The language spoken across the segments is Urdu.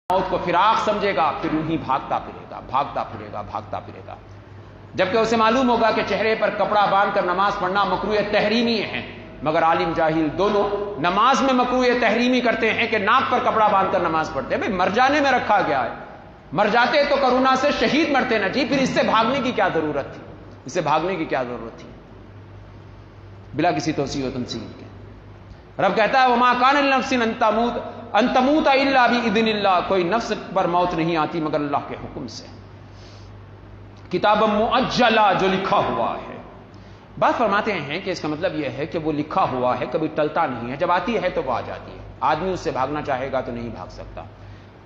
موت کو فراق سمجھے گا، پھر یوں ہی بھاگتا پھرے گا، جبکہ اسے معلوم ہوگا کہ چہرے پر کپڑا باندھ کر نماز پڑھنا مکروہ تحریمی ہے، مگر عالم جاہل دونوں نماز میں مکروہ تحریمی کرتے ہیں کہ ناک پر کپڑا باندھ کر نماز پڑھتے ہیں۔ بھئی مر جانے میں رکھا گیا ہے، مر جاتے تو کرونا سے شہید مرتے نہ جی، پھر اس سے بھاگنے کی کیا ضرورت تھی؟ بلا کسی توسیع و تنصیب کے رب کہتا ہے وما کان لنفس ان تموت الا باذن اللہ، کوئی نفس پر موت نہیں آتی مگر اللہ کے حکم سے، کتاب مؤجلہ، جو لکھا ہوا ہے۔ بات فرماتے ہیں کہ اس کا مطلب یہ ہے کہ وہ لکھا ہوا ہے، کبھی ٹلتا نہیں ہے، جب آتی ہے تو وہ آ جاتی ہے، آدمی اس سے بھاگنا چاہے گا تو نہیں بھاگ سکتا،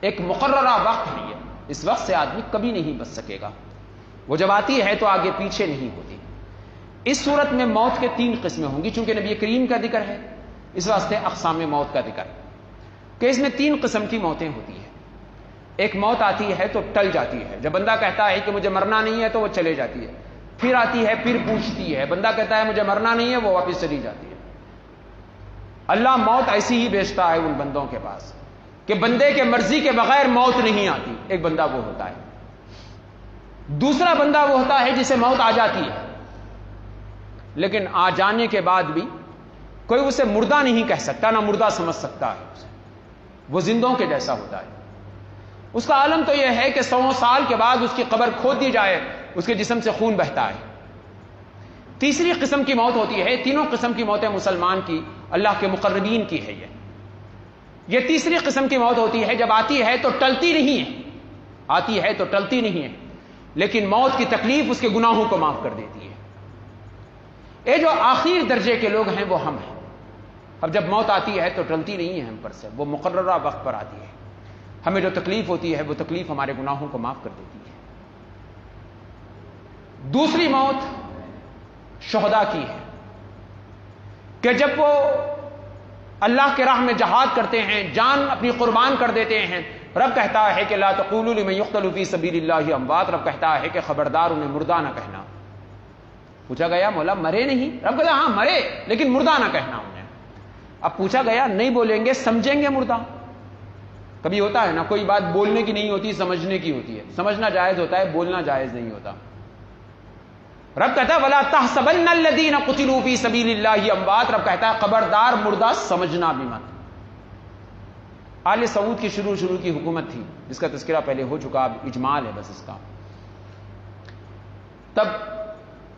ایک مقررہ وقت ہے یہ، اس وقت سے آدمی کبھی نہیں بچ سکے گا، وہ جب آتی ہے تو آگے پیچھے نہیں ہوتی۔ اس صورت میں موت کے 3 قسمیں ہوں گی، چونکہ نبی کریم کا ذکر ہے اس واسطے اقسام موت کا ذکر ہے کہ اس میں 3 قسم کی موتیں ہوتی ہیں۔ ایک موت آتی ہے تو ٹل جاتی ہے، جب بندہ کہتا ہے کہ مجھے مرنا نہیں ہے تو وہ چلے جاتی ہے، پھر آتی ہے، پھر پوچھتی ہے، بندہ کہتا ہے مجھے مرنا نہیں ہے، وہ واپس چلی جاتی ہے۔ اللہ موت ایسی ہی بیچتا ہے ان بندوں کے پاس کہ بندے کے مرضی کے بغیر موت نہیں آتی۔ ایک بندہ وہ ہوتا ہے، دوسرا بندہ وہ ہوتا ہے جسے موت آ جاتی ہے، لیکن آ جانے کے بعد بھی کوئی اسے مردہ نہیں کہہ سکتا، نہ مردہ سمجھ سکتا ہے اسے، وہ زندوں کے جیسا ہوتا ہے۔ اس کا عالم تو یہ ہے کہ 100 سال کے بعد اس کی قبر کھود دی جائے، اس کے جسم سے خون بہتا ہے۔ تیسری قسم کی موت ہوتی ہے، تینوں قسم کی موتیں مسلمان کی اللہ کے مقربین کی ہے یہ تیسری قسم کی موت ہوتی ہے، جب آتی ہے تو ٹلتی نہیں ہے، لیکن موت کی تکلیف اس کے گناہوں کو معاف کر دیتی ہے۔ یہ جو آخری درجے کے لوگ ہیں وہ ہم ہیں۔ اب جب موت آتی ہے تو ٹلتی نہیں ہے ہم پر سے، وہ مقررہ وقت پر آتی ہے، ہمیں جو تکلیف ہوتی ہے وہ تکلیف ہمارے گناہوں کو معاف کر دیتی ہے۔ دوسری موت شہداء کی ہے کہ جب وہ اللہ کے راہ میں جہاد کرتے ہیں، جان اپنی قربان کر دیتے ہیں، رب کہتا ہے کہ لا تقولوا لمن يقتل في سبيل الله اموات، رب کہتا ہے کہ خبردار انہیں مردہ نہ کہنا۔ پوچھا گیا مولا مرے نہیں؟ رب کہتا ہاں مرے، لیکن مردہ نہ کہنا انہیں۔ اب پوچھا گیا نہیں بولیں گے، سمجھیں گے مردہ؟ کبھی ہوتا ہے نا، کوئی بات بولنے کی نہیں ہوتی، سمجھنے کی ہوتی ہے، سمجھنا جائز ہوتا ہے، بولنا جائز نہیں ہوتا۔ رب کہتا ہے وَلَا تَحْسَبَنَّ الَّذِينَ قُتِلُوا فِي سَبِيلِ اللَّهِ اموات، رب کہتا ہے خبردار مردہ سمجھنا بھی مت۔ آل سعود کی شروع کی حکومت تھی جس کا تذکرہ پہلے ہو چکا، اب اجمال ہے بس اس کا۔ تب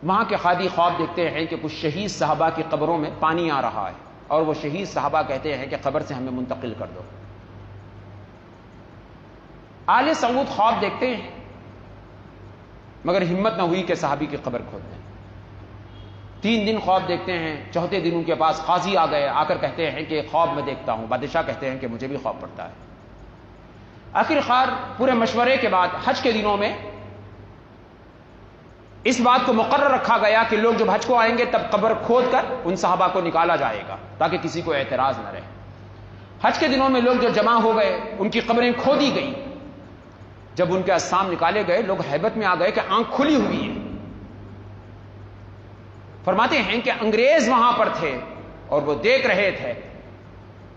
وہاں کے قاضی خواب دیکھتے ہیں کہ کچھ شہید صحابہ کی قبروں میں پانی آ رہا ہے، اور وہ شہید صحابہ کہتے ہیں کہ قبر سے ہمیں منتقل کر دو۔ آل سعود خواب دیکھتے ہیں مگر ہمت نہ ہوئی کہ صحابی کی قبر کھود دیں۔ 3 دن خواب دیکھتے ہیں، چوتھے دن ان کے پاس قاضی آ گئے، آ کر کہتے ہیں کہ خواب میں دیکھتا ہوں۔ بادشاہ کہتے ہیں کہ مجھے بھی خواب پڑتا ہے۔ آخر کار پورے مشورے کے بعد حج کے دنوں میں اس بات کو مقرر رکھا گیا کہ لوگ جب حج کو آئیں گے تب قبر کھود کر ان صحابہ کو نکالا جائے گا تاکہ کسی کو اعتراض نہ رہے۔ حج کے دنوں میں لوگ جو جمع ہو گئے، ان کی قبریں کھودی گئی۔ جب ان کے اجسام نکالے گئے، لوگ حیبت میں آ گئے کہ آنکھ کھلی ہوئی ہے۔ فرماتے ہیں کہ انگریز وہاں پر تھے اور وہ دیکھ رہے تھے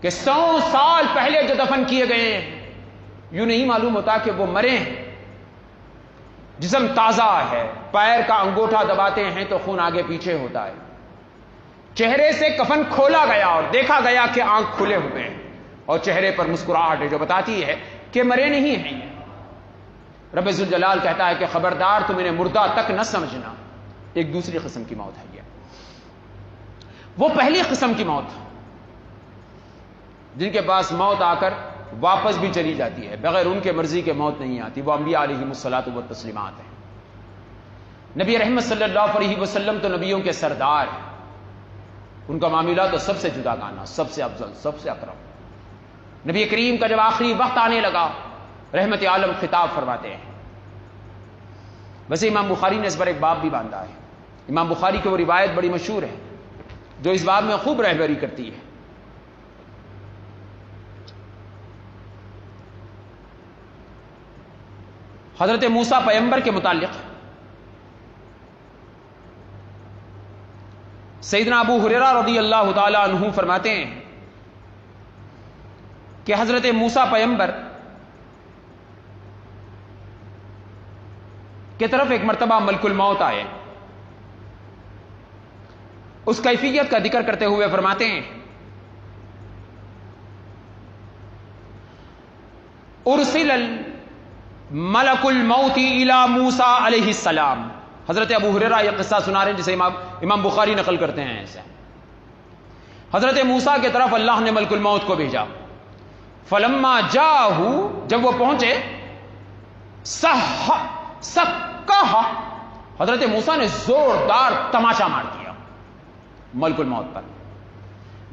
کہ 100 سال پہلے جو دفن کیے گئے ہیں، یوں نہیں معلوم ہوتا کہ وہ مرے ہیں، جسم تازہ ہے، پیر کا انگوٹھا دباتے ہیں تو خون آگے پیچھے ہوتا ہے، چہرے سے کفن کھولا گیا اور دیکھا گیا کہ آنکھ کھلے ہوئے ہیں اور چہرے پر مسکراہٹ ہے جو بتاتی ہے کہ مرے نہیں ہیں۔ رب ذوالجلال کہتا ہے کہ خبردار تم انہیں مردہ تک نہ سمجھنا۔ ایک دوسری قسم کی موت ہے یہ۔ وہ پہلی قسم کی موت جن کے پاس موت آ کر واپس بھی چلی جاتی ہے، بغیر ان کے مرضی کے موت نہیں آتی، وہ انبیاء علیہم الصلاۃ والتسلیمات ہیں۔ نبی رحمت صلی اللہ علیہ وسلم تو نبیوں کے سردار ہیں، ان کا معاملہ تو سب سے جدا گانا، سب سے افضل، سب سے اکرم۔ نبی کریم کا جب آخری وقت آنے لگا، رحمت عالم خطاب فرماتے ہیں۔ ویسے امام بخاری نے اس پر ایک باب بھی باندھا ہے۔ امام بخاری کی وہ روایت بڑی مشہور ہے جو اس باب میں خوب رہبری کرتی ہے۔ حضرت موسیٰ پیغمبر کے متعلق سیدنا ابو ہریرہ رضی اللہ تعالی عنہ فرماتے ہیں کہ حضرت موسیٰ پیغمبر کی طرف ایک مرتبہ ملک الموت آئے. اس کیفیت کا ذکر کرتے ہوئے فرماتے ہیں ارسل ملک الموت الی موسیٰ علیہ السلام. حضرت ابو ہریرہ یہ قصہ سنا رہے ہیں جسے امام بخاری نقل کرتے ہیں. ایسے حضرت موسیٰ کی طرف اللہ نے ملک الموت کو بھیجا. فلما جاءہ جب وہ پہنچے سکہ حضرت موسیٰ نے زوردار تماشا مار دیا ملک الموت پر.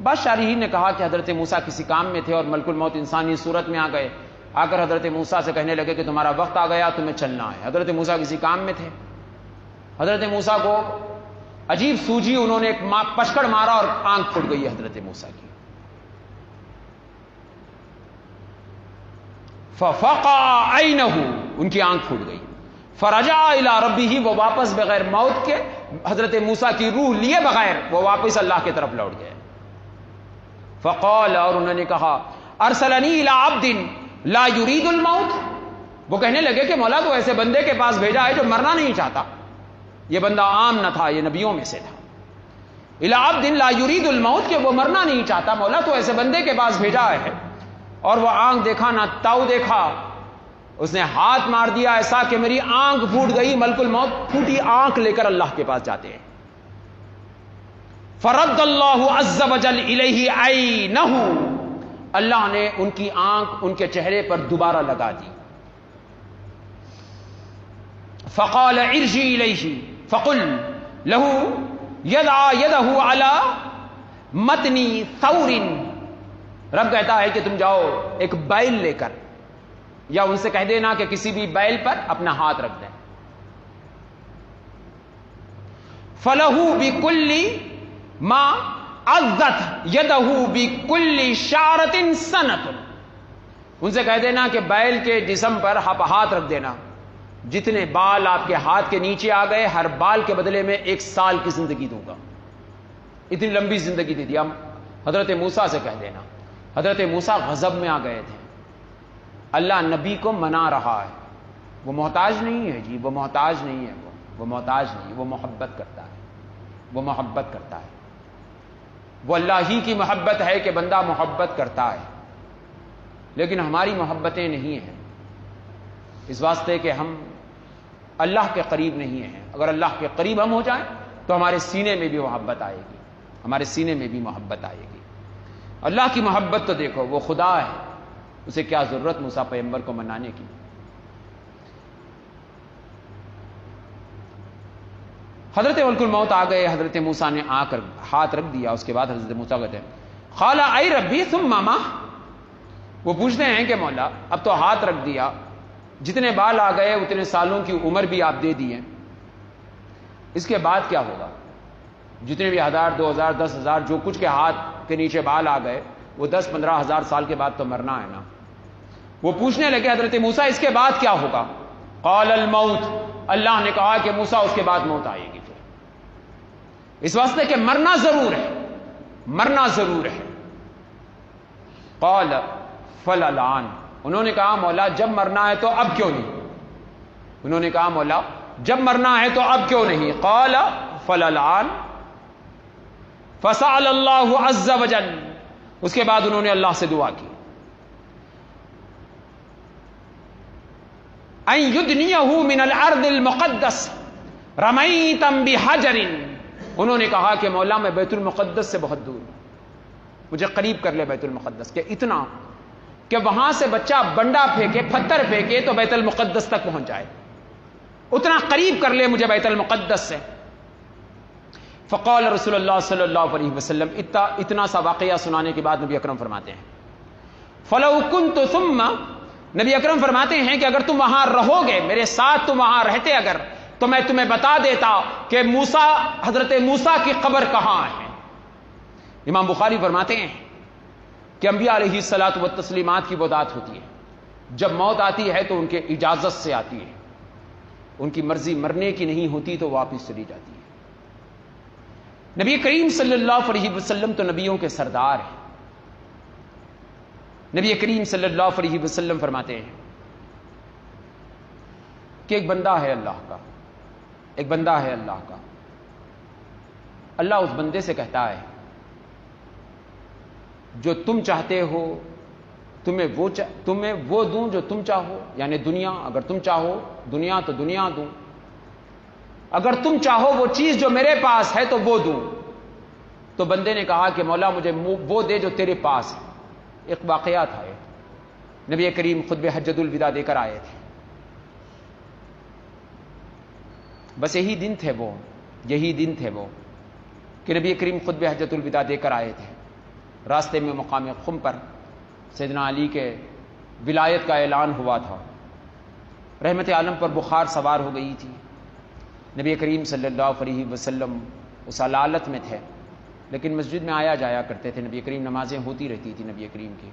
بعض شارحین نے کہا کہ حضرت موسیٰ کسی کام میں تھے اور ملک الموت انسانی صورت میں آ گئے. آ کر حضرت موسیٰ سے کہنے لگے کہ تمہارا وقت آ گیا, تمہیں چلنا ہے. حضرت موسیٰ کسی کام میں تھے. حضرت موسیٰ کو عجیب سوجی, انہوں نے ایک پشکڑ مارا اور آنکھ پھٹ گئی حضرت موسیٰ کی. ففقع عینہ, ان کی آنکھ پھوٹ گئی. فرجع الی ربہ, وہ واپس بغیر موت کے حضرت موسیٰ کی روح لیے بغیر وہ واپس اللہ کی طرف لوٹ گئے. فقال, اور انہوں نے کہا ارسلنی الی عبد لا یرید الموت. وہ کہنے لگے کہ مولا تو ایسے بندے کے پاس بھیجا ہے جو مرنا نہیں چاہتا. یہ بندہ عام نہ تھا, یہ نبیوں میں سے تھا. الی عبد لا یرید الموت, کہ وہ مرنا نہیں چاہتا. مولا تو ایسے بندے کے پاس بھیجا ہے. اور وہ آنکھ دیکھا نہ تاؤ دیکھا, اس نے ہاتھ مار دیا ایسا کہ میری آنکھ پھوٹ گئی. ملک الموت پھوٹی آنکھ لے کر اللہ کے پاس جاتے ہیں. فرد اللہ عز وجل الیہ عینہ, اللہ نے ان کی آنکھ ان کے چہرے پر دوبارہ لگا دی. فقال ارجع الیہ فقل لہ یدع یدہ علی متن ثور. رب کہتا ہے کہ تم جاؤ ایک بیل لے کر, یا ان سے کہہ دینا کہ کسی بھی بیل پر اپنا ہاتھ رکھ دیں. فَلَهُ بِكُلِّ مَا عَزَّتْ يَدَهُ بِكُلِّ شَعْرَةٍ سَنَةٌ. ان سے کہہ دینا کہ بیل کے جسم پر ہاتھ رکھ دینا. جتنے بال آپ کے ہاتھ کے نیچے آ گئے, ہر بال کے بدلے میں 1 سال کی زندگی دوں گا. اتنی لمبی زندگی دے دیا. حضرت موسیٰ سے کہہ دینا. حضرت موسیٰ غضب میں آ گئے تھے. اللہ نبی کو منا رہا ہے. وہ محتاج نہیں ہے جی, وہ محتاج نہیں ہے. وہ محتاج نہیں, وہ محبت کرتا ہے. وہ محبت کرتا ہے. وہ اللہ ہی کی محبت ہے کہ بندہ محبت کرتا ہے. لیکن ہماری محبتیں نہیں ہیں, اس واسطے کہ ہم اللہ کے قریب نہیں ہیں. اگر اللہ کے قریب ہم ہو جائیں تو ہمارے سینے میں بھی محبت آئے گی. ہمارے سینے میں بھی محبت آئے گی. اللہ کی محبت تو دیکھو, وہ خدا ہے, اسے کیا ضرورت موسیٰ پیغمبر کو منانے کی. حضرت ملک الموت آ گئے. حضرت موسیٰ نے آ کر ہاتھ رکھ دیا. اس کے بعد حضرت موسیٰ کہتے ہیں قال ای ربی ثم ما. وہ پوچھتے ہیں کہ مولا اب تو ہاتھ رکھ دیا, جتنے بال آ گئے اتنے سالوں کی عمر بھی آپ دے دیے, اس کے بعد کیا ہوگا؟ جتنے بھی 1000 2000 10,000 جو کچھ کے ہاتھ کے نیچے بال آ گئے, وہ 10-15 ہزار سال کے بعد تو مرنا ہے نا. وہ پوچھنے لگے حضرت موسیٰ اس کے بعد کیا ہوگا؟ قال الموت. اللہ نے کہا کہ موسیٰ اس کے بعد موت آئے گی. پھر اس واسطے کہ مرنا ضرور ہے, مرنا ضرور ہے. قال فالآن. انہوں نے کہا مولا جب مرنا ہے تو اب کیوں نہیں؟ انہوں نے کہا مولا جب مرنا ہے تو اب کیوں نہیں؟ قال فالآن. فسأل اللہ عز وجل. اس کے بعد انہوں نے اللہ سے دعا کی ان یدنیہ من الارض المقدس رمیتا بحجر. انہوں نے کہا کہ مولا میں بیت المقدس سے بہت دور ہوں, مجھے قریب کر لے بیت المقدس کے, اتنا کہ وہاں سے بچہ بنڈا پھینکے, پتھر پھینکے تو بیت المقدس تک پہنچ جائے, اتنا قریب کر لے مجھے بیت المقدس سے. فقال رسول اللہ صلی اللہ علیہ وسلم. اتنا سا واقعہ سنانے کے بعد نبی اکرم فرماتے ہیں فلو کنت ثم. نبی اکرم فرماتے ہیں کہ اگر تم وہاں رہو گے, میرے ساتھ تم وہاں رہتے اگر, تو میں تمہیں بتا دیتا کہ موسیٰ, حضرت موسیٰ کی قبر کہاں ہے. امام بخاری فرماتے ہیں کہ انبیاء علیہ الصلاۃ والتسلیمات کی وہ ذات ہوتی ہے جب موت آتی ہے تو ان کے اجازت سے آتی ہے, ان کی مرضی مرنے کی نہیں ہوتی تو واپس چلی جاتی ہے. نبی کریم صلی اللہ علیہ وسلم تو نبیوں کے سردار ہیں. نبی کریم صلی اللہ علیہ وسلم فرماتے ہیں کہ ایک بندہ ہے اللہ کا، ایک بندہ ہے اللہ کا، اللہ اس بندے سے کہتا ہے جو تم چاہتے ہو تمہیں وہ دوں جو تم چاہو، یعنی دنیا، اگر تم چاہو دنیا تو دنیا دوں، اگر تم چاہو وہ چیز جو میرے پاس ہے تو وہ دوں۔ تو بندے نے کہا کہ مولا مجھے وہ دے جو تیرے پاس ہے۔ ایک واقعہ تھا، نبی کریم خطبہ حجۃ الوداع دے کر آئے تھے، بس یہی دن تھے وہ کہ نبی کریم خطبہ حجۃ الوداع دے کر آئے تھے۔ راستے میں مقام خم پر سیدنا علی کے ولایت کا اعلان ہوا تھا، رحمت عالم پر بخار سوار ہو گئی تھی، نبی کریم صلی اللہ علیہ وسلم اس علالت میں تھے، لیکن مسجد میں آیا جایا کرتے تھے، نبی کریم نمازیں ہوتی رہتی تھی نبی کریم کی۔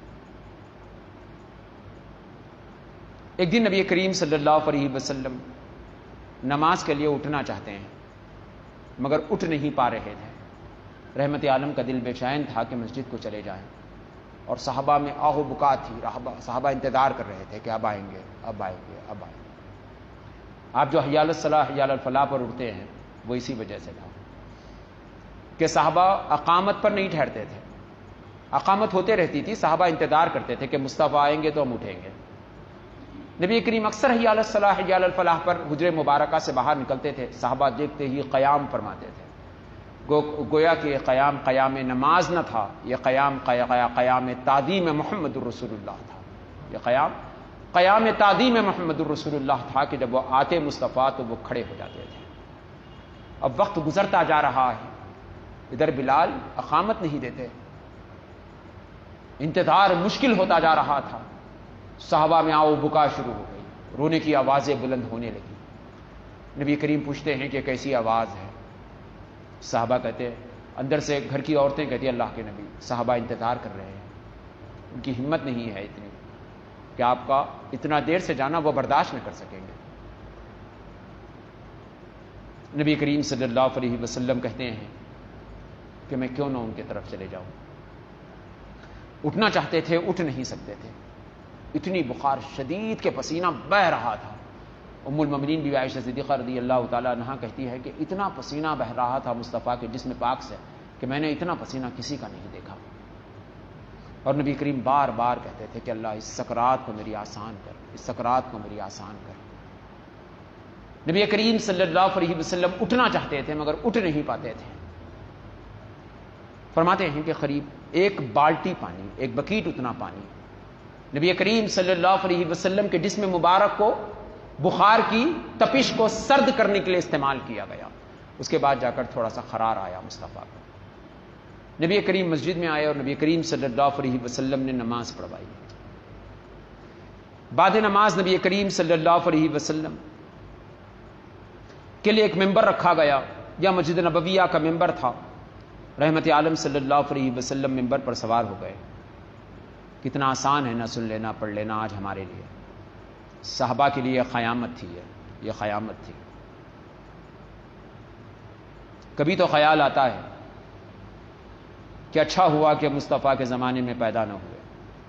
ایک دن نبی کریم صلی اللہ علیہ وسلم نماز کے لیے اٹھنا چاہتے ہیں مگر اٹھ نہیں پا رہے تھے، رحمت عالم کا دل بے چین تھا کہ مسجد کو چلے جائیں، اور صحابہ میں آہ و بکا تھی، صحابہ انتظار کر رہے تھے کہ اب آئیں گے اب آئیں گے اب آئیں گے۔ آپ جو حی علی الصلاح حی علی الفلاح پر اٹھتے ہیں وہ اسی وجہ سے تھا کہ صحابہ اقامت پر نہیں ٹھہرتے تھے، اقامت ہوتے رہتی تھی، صحابہ انتظار کرتے تھے کہ مصطفیٰ آئیں گے تو ہم اٹھیں گے۔ نبی کریم اکثر حی علی الصلاح حی علی الفلاح پر حجرے مبارکہ سے باہر نکلتے تھے، صحابہ دیکھتے ہی قیام فرماتے تھے، گویا کہ یہ قیام نماز نہ تھا، یہ قیام تعظیم محمد الرسول اللہ تھا، یہ قیام تعظیم محمد الرسول اللہ تھا کہ جب وہ آتے مصطفیٰ تو وہ کھڑے ہو جاتے تھے۔ اب وقت گزرتا جا رہا ہے، ادھر بلال اقامت نہیں دیتے، انتظار مشکل ہوتا جا رہا تھا، صحابہ میں آؤ بکا شروع ہو گئی، رونے کی آوازیں بلند ہونے لگی۔ نبی کریم پوچھتے ہیں کہ کیسی آواز ہے؟ صحابہ کہتے ہیں، اندر سے گھر کی عورتیں کہتی ہیں اللہ کے نبی صحابہ انتظار کر رہے ہیں، ان کی ہمت نہیں ہے اتنی کہ آپ کا اتنا دیر سے جانا وہ برداشت نہ کر سکیں گے۔ نبی کریم صلی اللہ علیہ وسلم کہتے ہیں کہ میں کیوں نہ ان کی طرف چلے جاؤں۔ اٹھنا چاہتے تھے، اٹھ نہیں سکتے تھے، اتنی بخار شدید کے پسینہ بہہ رہا تھا۔ ام المؤمنین بی عائشہ صدیقہ رضی اللہ تعالیٰ عنہا کہتی ہے کہ اتنا پسینہ بہ رہا تھا مصطفیٰ کے جسم پاک سے کہ میں نے اتنا پسینہ کسی کا نہیں دیکھا، اور نبی کریم بار بار کہتے تھے کہ اللہ اس سکرات کو میری آسان کر، اس سکرات کو میری آسان کر۔ نبی کریم صلی اللہ علیہ وسلم اٹھنا چاہتے تھے مگر اٹھ نہیں پاتے تھے۔ فرماتے ہیں کہ قریب ایک بالٹی پانی، ایک بکیٹ اتنا پانی نبی کریم صلی اللہ علیہ وسلم کے جسم مبارک کو بخار کی تپش کو سرد کرنے کے لیے استعمال کیا گیا۔ اس کے بعد جا کر تھوڑا سا قرار آیا مصطفیٰ کو۔ نبی کریم مسجد میں آئے اور نبی کریم صلی اللہ علیہ وسلم نے نماز پڑھوائی۔ بعد نماز نبی کریم صلی اللہ علیہ وسلم کے لیے ایک ممبر رکھا گیا، یا مسجد نبویہ کا ممبر تھا، رحمت عالم صلی اللہ علیہ وسلم ممبر پر سوار ہو گئے۔ کتنا آسان ہے نہ سن لینا پڑھ لینا آج ہمارے لیے، صحابہ کے لیے قیامت تھی، یہ قیامت تھی۔ کبھی تو خیال آتا ہے کہ اچھا ہوا کہ مصطفیٰ کے زمانے میں پیدا نہ ہوئے،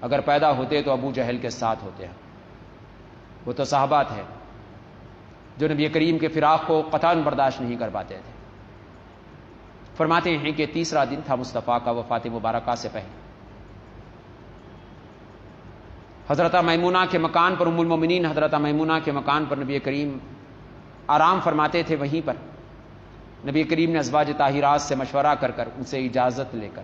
اگر پیدا ہوتے تو ابو جہل کے ساتھ ہوتے ہیں۔ وہ تو صحابہ تھے جو نبی کریم کے فراق کو قطعاً برداشت نہیں کر پاتے تھے۔ فرماتے ہیں کہ تیسرا دن تھا مصطفیٰ کا وفات مبارکہ سے پہلے۔ حضرت میمونہ کے مکان پر، ام المؤمنین حضرت میمونہ کے مکان پر نبی کریم آرام فرماتے تھے۔ وہیں پر نبی کریم نے ازواج طاہرات سے مشورہ کر کر ان سے اجازت لے کر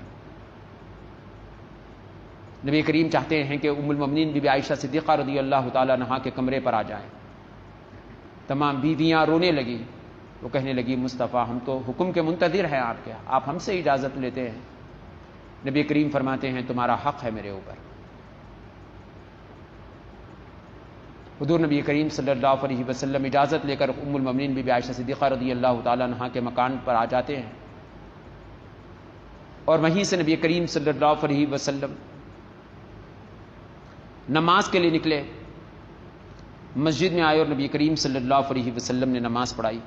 نبی کریم چاہتے ہیں کہ ام المؤمنین بی بی عائشہ صدیقہ رضی اللہ تعالی عنہا کے کمرے پر آ جائیں۔ تمام بیویاں رونے لگی، وہ کہنے لگی مصطفیٰ ہم تو حکم کے منتظر ہیں آپ کے، آپ ہم سے اجازت لیتے ہیں۔ نبی کریم فرماتے ہیں تمہارا حق ہے میرے اوپر۔ حضور نبی کریم صلی اللہ علیہ وسلم اجازت لے کر ام المؤمنین بی بی عائشہ صدیقہ رضی اللہ تعالی عنہا کے مکان پر آ جاتے ہیں، اور وہیں سے نبی کریم صلی اللہ علیہ وسلم نماز کے لیے نکلے، مسجد میں آئے اور نبی کریم صلی اللہ علیہ وسلم نے نماز پڑھائی۔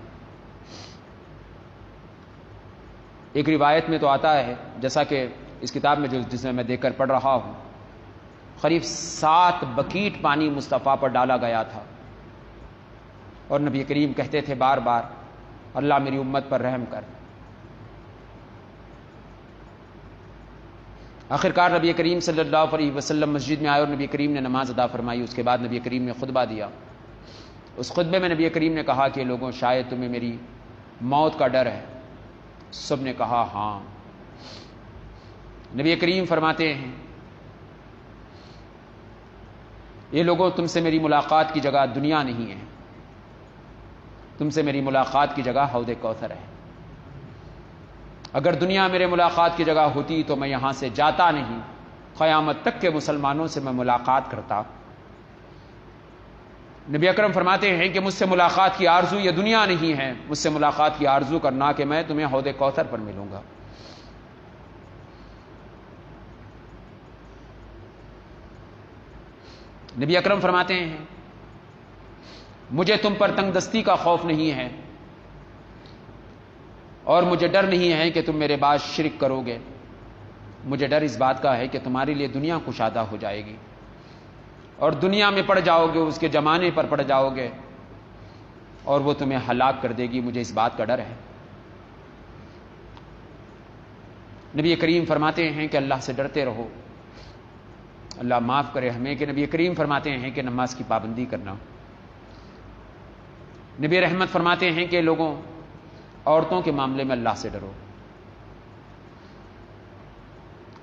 ایک روایت میں تو آتا ہے، جیسا کہ اس کتاب میں جس میں دیکھ کر پڑھ رہا ہوں، قریب 7 بکیٹ پانی مصطفیٰ پر ڈالا گیا تھا، اور نبی کریم کہتے تھے بار بار اللہ میری امت پر رحم کر۔ آخرکار نبی کریم صلی اللہ علیہ وسلم مسجد میں آئے اور نبی کریم نے نماز ادا فرمائی۔ اس کے بعد نبی کریم نے خطبہ دیا۔ اس خطبے میں نبی کریم نے کہا کہ لوگوں شاید تمہیں میری موت کا ڈر ہے۔ سب نے کہا ہاں۔ نبی کریم فرماتے ہیں یہ لوگوں تم سے میری ملاقات کی جگہ دنیا نہیں ہے، تم سے میری ملاقات کی جگہ حوض کوثر ہے۔ اگر دنیا میرے ملاقات کی جگہ ہوتی تو میں یہاں سے جاتا نہیں، قیامت تک کے مسلمانوں سے میں ملاقات کرتا۔ نبی اکرم فرماتے ہیں کہ مجھ سے ملاقات کی آرزو یہ دنیا نہیں ہے، مجھ سے ملاقات کی آرزو کرنا کہ میں تمہیں حوض کوثر پر ملوں گا۔ نبی اکرم فرماتے ہیں مجھے تم پر تنگ دستی کا خوف نہیں ہے اور مجھے ڈر نہیں ہے کہ تم میرے بعد شرک کرو گے، مجھے ڈر اس بات کا ہے کہ تمہارے لیے دنیا کشادہ ہو جائے گی اور دنیا میں پڑ جاؤ گے، اس کے زمانے پر پڑ جاؤ گے اور وہ تمہیں ہلاک کر دے گی، مجھے اس بات کا ڈر ہے۔ نبی کریم فرماتے ہیں کہ اللہ سے ڈرتے رہو، اللہ معاف کرے ہمیں کہ نبی کریم فرماتے ہیں کہ نماز کی پابندی کرنا۔ نبی رحمت فرماتے ہیں کہ لوگوں عورتوں کے معاملے میں اللہ سے ڈرو،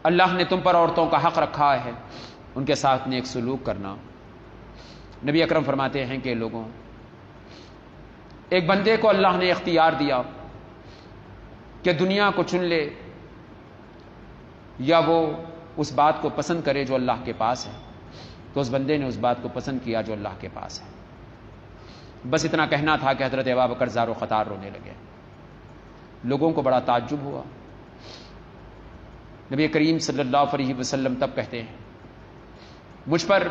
اللہ نے تم پر عورتوں کا حق رکھا ہے، ان کے ساتھ نیک سلوک کرنا۔ نبی اکرم فرماتے ہیں کہ لوگوں ایک بندے کو اللہ نے اختیار دیا کہ دنیا کو چن لے یا وہ اس بات کو پسند کرے جو اللہ کے پاس ہے، تو اس بندے نے اس بات کو پسند کیا جو اللہ کے پاس ہے۔ بس اتنا کہنا تھا کہ حضرت ابوبکر زار و خطار رونے لگے۔ لوگوں کو بڑا تعجب ہوا۔ نبی کریم صلی اللہ علیہ وسلم تب کہتے ہیں مجھ پر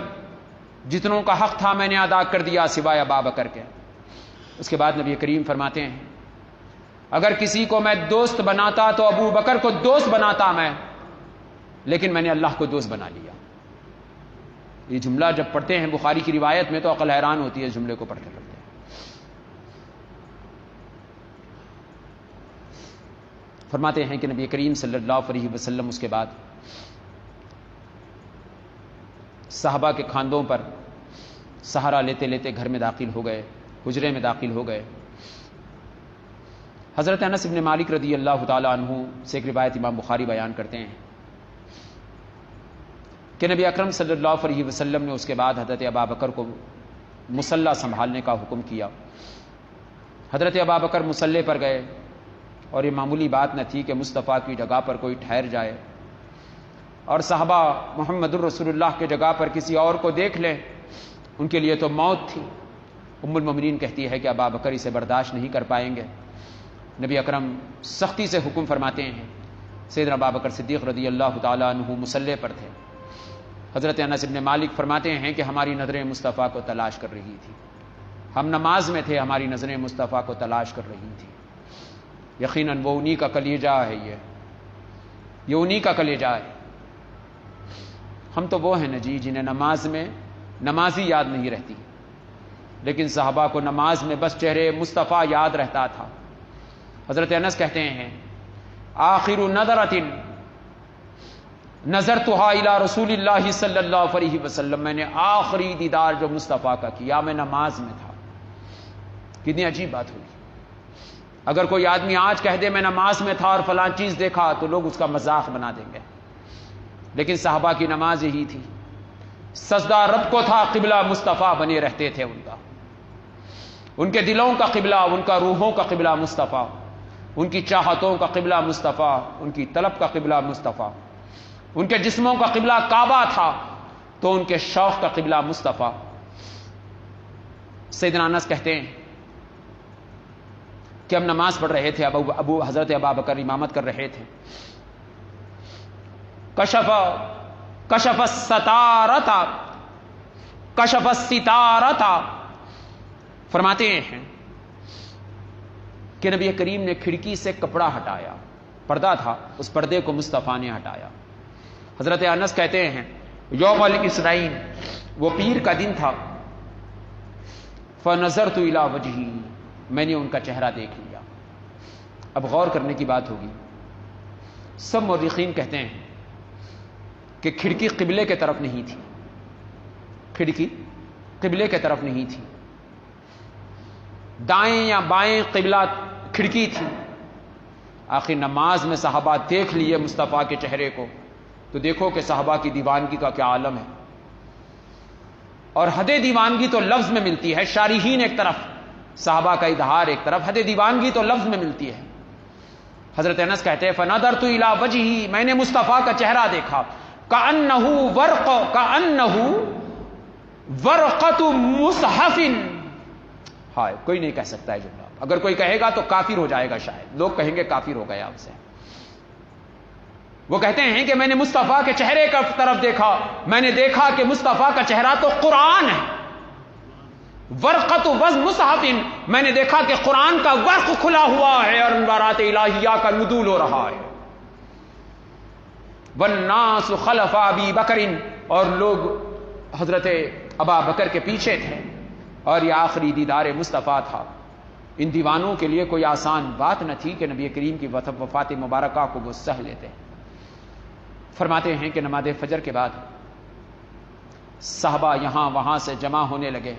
جتنوں کا حق تھا میں نے ادا کر دیا سوائے ابوبکر کے۔ اس کے بعد نبی کریم فرماتے ہیں اگر کسی کو میں دوست بناتا تو ابو بکر کو دوست بناتا میں، لیکن میں نے اللہ کو دوست بنا لیا۔ یہ جملہ جب پڑھتے ہیں بخاری کی روایت میں تو عقل حیران ہوتی ہے اس جملے کو پڑھتے پڑھتے۔ فرماتے ہیں کہ نبی کریم صلی اللہ علیہ وسلم اس کے بعد صحابہ کے کھاندوں پر سہارا لیتے لیتے گھر میں داخل ہو گئے، حجرے میں داخل ہو گئے۔ حضرت انس بن مالک رضی اللہ تعالی عنہ سے ایک روایت امام بخاری بیان کرتے ہیں کہ نبی اکرم صلی اللہ علیہ وسلم نے اس کے بعد حضرت ابوبکر کو مصلی سنبھالنے کا حکم کیا۔ حضرت ابوبکر مصلی پر گئے اور یہ معمولی بات نہ تھی کہ مصطفیٰ کی جگہ پر کوئی ٹھہر جائے اور صحابہ محمد الرسول اللہ کے جگہ پر کسی اور کو دیکھ لیں، ان کے لیے تو موت تھی۔ ام المؤمنین کہتی ہے کہ ابوبکر اسے برداشت نہیں کر پائیں گے۔ نبی اکرم سختی سے حکم فرماتے ہیں۔ سیدنا ابوبکر صدیق رضی اللہ تعالی عنہ مصلی پر تھے۔ حضرت انس بن مالک فرماتے ہیں کہ ہماری نظریں مصطفیٰ کو تلاش کر رہی تھی، ہم نماز میں تھے، ہماری نظریں مصطفیٰ کو تلاش کر رہی تھی۔ یقیناً وہ انہی کا کلیجہ ہے، یہ انہی کا کلیجہ ہے۔ ہم تو وہ ہیں نا جی جنہیں نماز میں نمازی یاد نہیں رہتی، لیکن صحابہ کو نماز میں بس چہرے مصطفیٰ یاد رہتا تھا۔ حضرت انس کہتے ہیں آخر نظرۃ نظرتها الی رسول اللہ صلی اللہ علیہ وسلم، میں نے آخری دیدار جو مصطفیٰ کا کیا میں نماز میں تھا۔ کتنی عجیب بات ہوگی اگر کوئی آدمی آج کہہ دے میں نماز میں تھا اور فلاں چیز دیکھا تو لوگ اس کا مذاق بنا دیں گے، لیکن صحابہ کی نماز یہی تھی۔ سجدہ رب کو تھا، قبلہ مصطفیٰ بنے رہتے تھے ان کا، ان کے دلوں کا قبلہ، ان کا روحوں کا قبلہ مصطفیٰ، ان کی چاہتوں کا قبلہ مصطفیٰ، ان کی طلب کا قبلہ مصطفیٰ، ان کے جسموں کا قبلہ کعبہ تھا تو ان کے شوق کا قبلہ مصطفیٰ۔ سیدنا انس کہتے ہیں کہ ہم نماز پڑھ رہے تھے، حضرت ابوبکر امامت کر رہے تھے۔ کشف الستارۃ فرماتے ہیں کہ نبی کریم نے کھڑکی سے کپڑا ہٹایا، پردہ تھا، اس پردے کو مصطفیٰ نے ہٹایا۔ حضرت انس کہتے ہیں یوم الاثنین، وہ پیر کا دن تھا، فنظرت الی وجہی، میں نے ان کا چہرہ دیکھ لیا۔ اب غور کرنے کی بات ہوگی، سب مورخین کہتے ہیں کہ کھڑکی قبلے کے طرف نہیں تھی، کھڑکی قبلے کے طرف نہیں تھی، دائیں یا بائیں قبلہ کھڑکی تھی۔ آخر نماز میں صحابہ دیکھ لیے مصطفیٰ کے چہرے کو، تو دیکھو کہ صحابہ کی دیوانگی کا کیا عالم ہے۔ اور حد دیوانگی تو لفظ میں ملتی ہے، شارحین ایک طرف، صحابہ کا اظہار ایک طرف، حد دیوانگی تو لفظ میں ملتی ہے۔ حضرت انس کہتے ہیں فنظرت الی وجہی، میں نے مصطفیٰ کا چہرہ دیکھا، کأنہ ورقۃ مصحف۔ ہائے، کوئی نہیں کہہ سکتا ہے جملہ، اگر کوئی کہے گا تو کافر ہو جائے گا، شاید لوگ کہیں گے کافر ہو گیا آپ سے۔ وہ کہتے ہیں کہ میں نے مصطفیٰ کے چہرے کی طرف دیکھا، میں نے دیکھا کہ مصطفیٰ کا چہرہ تو قرآن ہے، ورقۃ مصحف، میں نے دیکھا کہ قرآن کا ورق کھلا ہوا ہے اور انوارات الہیہ کا نزول ہو رہا ہے۔ والناس خلف ابی بکر، اور لوگ حضرت ابا بکر کے پیچھے تھے، اور یہ آخری دیدار مصطفیٰ تھا۔ ان دیوانوں کے لیے کوئی آسان بات نہ تھی کہ نبی کریم کی وفات مبارکہ کو وہ سہ لیتے۔ فرماتے ہیں کہ نماز فجر کے بعد صحابہ یہاں وہاں سے جمع ہونے لگے،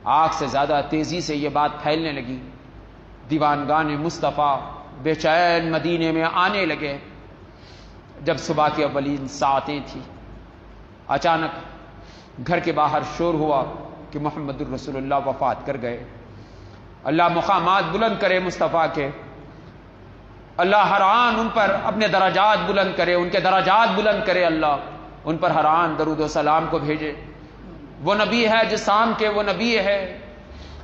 آگ سے زیادہ تیزی سے یہ بات پھیلنے لگی، دیوانگان مصطفیٰ بے چین مدینے میں آنے لگے۔ جب صبح کی اولین ساعتیں تھیں، اچانک گھر کے باہر شور ہوا کہ محمد الرسول اللہ وفات کر گئے۔ اللہ مقامات بلند کرے مصطفیٰ کے، اللہ ہر آن ان پر اپنے درجات بلند کرے، ان کے درجات بلند کرے، اللہ ان پر ہر آن درود و سلام کو بھیجے۔ وہ نبی ہے جسام کے، وہ نبی ہے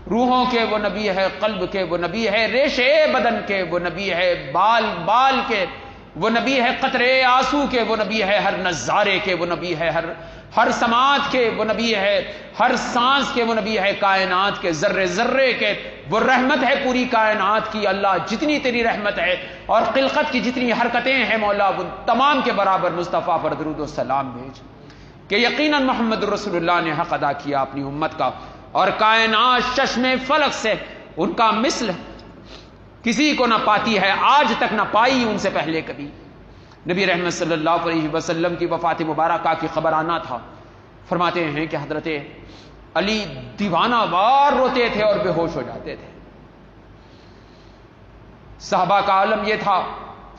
روحوں کے، وہ نبی ہے قلب کے، وہ نبی ہے ریشے بدن کے، وہ نبی ہے بال کے، وہ نبی ہے قطرے آنسو کے، وہ نبی ہے ہر نظارے کے، وہ نبی ہے ہر سماعت کے، وہ نبی ہے ہر سانس کے، وہ نبی ہے کائنات کے ذرے ذرے کے، وہ رحمت ہے پوری کائنات کی۔ اللہ جتنی تیری رحمت ہے اور خلقت کی جتنی حرکتیں ہیں مولا، وہ تمام کے برابر مصطفیٰ پر درود و سلام بھیج، کہ یقیناً محمد رسول اللہ نے حق ادا کیا اپنی امت کا، اور کائنات چشم فلک سے ان کا مثل کسی کو نہ پاتی ہے، آج تک نہ پائی ان سے پہلے کبھی۔ نبی رحمت صلی اللہ علیہ وسلم کی وفات مبارکہ کی خبر آنا تھا، فرماتے ہیں کہ حضرت علی دیوانہ وار روتے تھے اور بے ہوش ہو جاتے تھے۔ صحابہ کا عالم یہ تھا،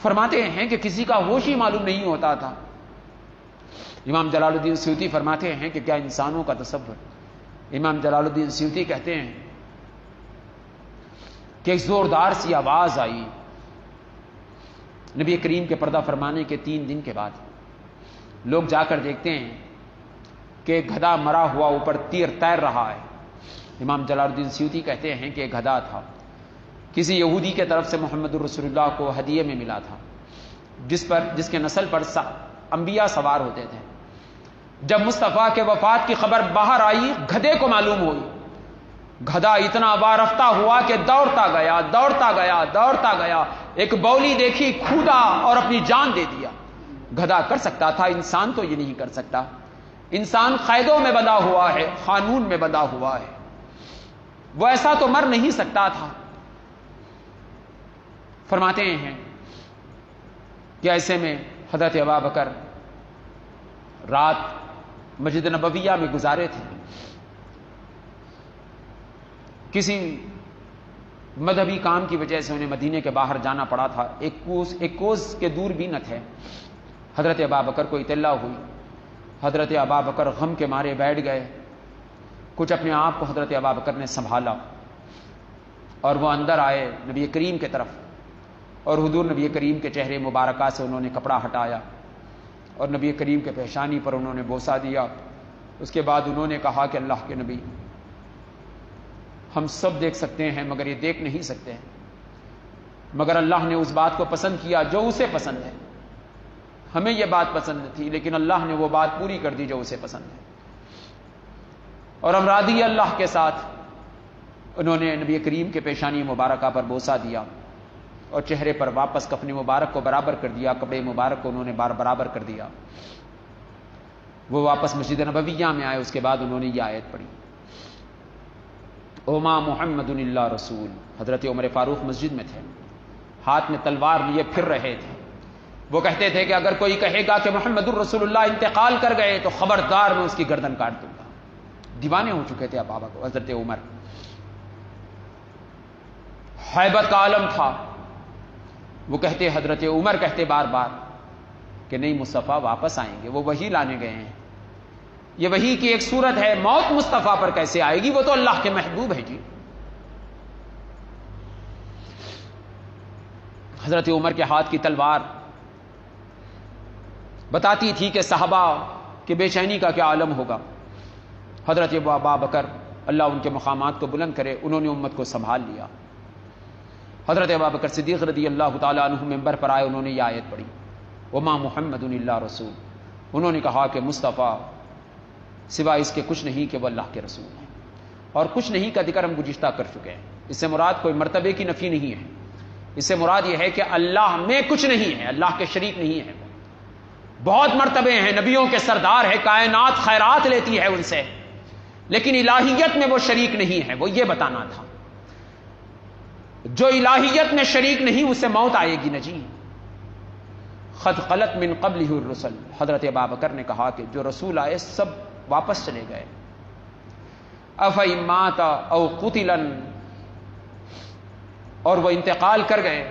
فرماتے ہیں کہ کسی کا ہوش ہی معلوم نہیں ہوتا تھا۔ امام جلال الدین سیوطی فرماتے ہیں کہ کیا انسانوں کا تصور۔ امام جلال الدین سیوطی کہتے ہیں کہ ایک زوردار سی آواز آئی نبی کریم کے پردہ فرمانے کے 3 دن کے بعد۔ لوگ جا کر دیکھتے ہیں کہ گدھا مرا ہوا اوپر تیر رہا ہے۔ امام جلال الدین سیوطی کہتے ہیں کہ ایک گدھا تھا، کسی یہودی کے طرف سے محمد الرسول اللہ کو ہدیے میں ملا تھا، جس کے نسل پر انبیاء سوار ہوتے تھے۔ جب مصطفیٰ کے وفات کی خبر باہر آئی، گدھے کو معلوم ہوئی۔ گدھا اتنا وارفتہ ہوا کہ دوڑتا گیا، ایک بولی دیکھی، کھودا اور اپنی جان دے دیا۔ گدھا کر سکتا تھا، انسان تو یہ نہیں کر سکتا۔ انسان قیدوں میں بندھا ہوا ہے، قانون میں بندھا ہوا ہے، وہ ایسا تو مر نہیں سکتا تھا۔ فرماتے ہیں کہ ایسے میں حضرت ابوبکر رات مسجد نبویہ میں گزارے تھے۔ کسی مذہبی کام کی وجہ سے انہیں مدینے کے باہر جانا پڑا تھا، ایک کوس کے دور بھی نہ تھے۔ حضرت ابوبکر کو اطلاع ہوئی، حضرت ابوبکر غم کے مارے بیٹھ گئے۔ کچھ اپنے آپ کو حضرت ابوبکر نے سنبھالا اور وہ اندر آئے نبی کریم کے طرف، اور حضور نبی کریم کے چہرے مبارکہ سے انہوں نے کپڑا ہٹایا اور نبی کریم کے پیشانی پر انہوں نے بوسہ دیا۔ اس کے بعد انہوں نے کہا کہ اللہ کے نبی، ہم سب دیکھ سکتے ہیں مگر یہ دیکھ نہیں سکتے، مگر اللہ نے اس بات کو پسند کیا جو اسے پسند ہے۔ ہمیں یہ بات پسند تھی لیکن اللہ نے وہ بات پوری کر دی جو اسے پسند ہے، اور ہم راضی اللہ کے ساتھ۔ انہوں نے نبی کریم کے پیشانی مبارکہ پر بوسہ دیا اور چہرے پر واپس کفن مبارک کو برابر کر دیا، کپڑے مبارک کو انہوں نے برابر کر دیا۔ وہ واپس مسجد نبویہ میں آئے۔ اس کے بعد انہوں نے یہ آیت پڑھی، وما محمد الا رسول. حضرت عمر فاروق مسجد میں تھے, ہاتھ میں تلوار لیے پھر رہے تھے. وہ کہتے تھے کہ اگر کوئی کہے گا کہ محمد الرسول اللہ انتقال کر گئے تو خبردار میں اس کی گردن کاٹ دوں گا. دیوانے ہو چکے تھے اب حضرت عمر. ہیبت کا عالم تھا. وہ کہتے, حضرت عمر کہتے بار بار کہ نہیں, مصطفیٰ واپس آئیں گے, وہ وہی لانے گئے ہیں. یہ وہی کی ایک صورت ہے, موت مصطفیٰ پر کیسے آئے گی, وہ تو اللہ کے محبوب ہے جی. حضرت عمر کے ہاتھ کی تلوار بتاتی تھی کہ صحابہ کے بے چینی کا کیا عالم ہوگا. حضرت ابوبکر اللہ ان کے مقامات کو بلند کرے, انہوں نے امت کو سنبھال لیا. حضرت ابوبکر صدیق رضی اللہ تعالیٰ عنہ ممبر پر آئے, انہوں نے یہ آیت پڑھی وما محمد الا رسول. انہوں نے کہا کہ مصطفیٰ سوائے اس کے کچھ نہیں کہ وہ اللہ کے رسول ہیں. اور کچھ نہیں کا ذکر ہم گزشتہ کر چکے ہیں. اس سے مراد کوئی مرتبے کی نفی نہیں ہے, اس سے مراد یہ ہے کہ اللہ میں کچھ نہیں ہے, اللہ کے شریک نہیں ہے. بہت مرتبے ہیں, نبیوں کے سردار ہے, کائنات خیرات لیتی ہے ان سے, لیکن الہیت میں وہ شریک نہیں ہے. وہ یہ بتانا تھا, جو الہیت میں شریک نہیں اسے موت آئے گی نہ جی. قد خلت من قبلہ الرسل. حضرت ابوبکر نے کہا کہ جو رسول آئے سب واپس چلے گئے. افإن مات او قتلا, اور وہ انتقال کر گئے.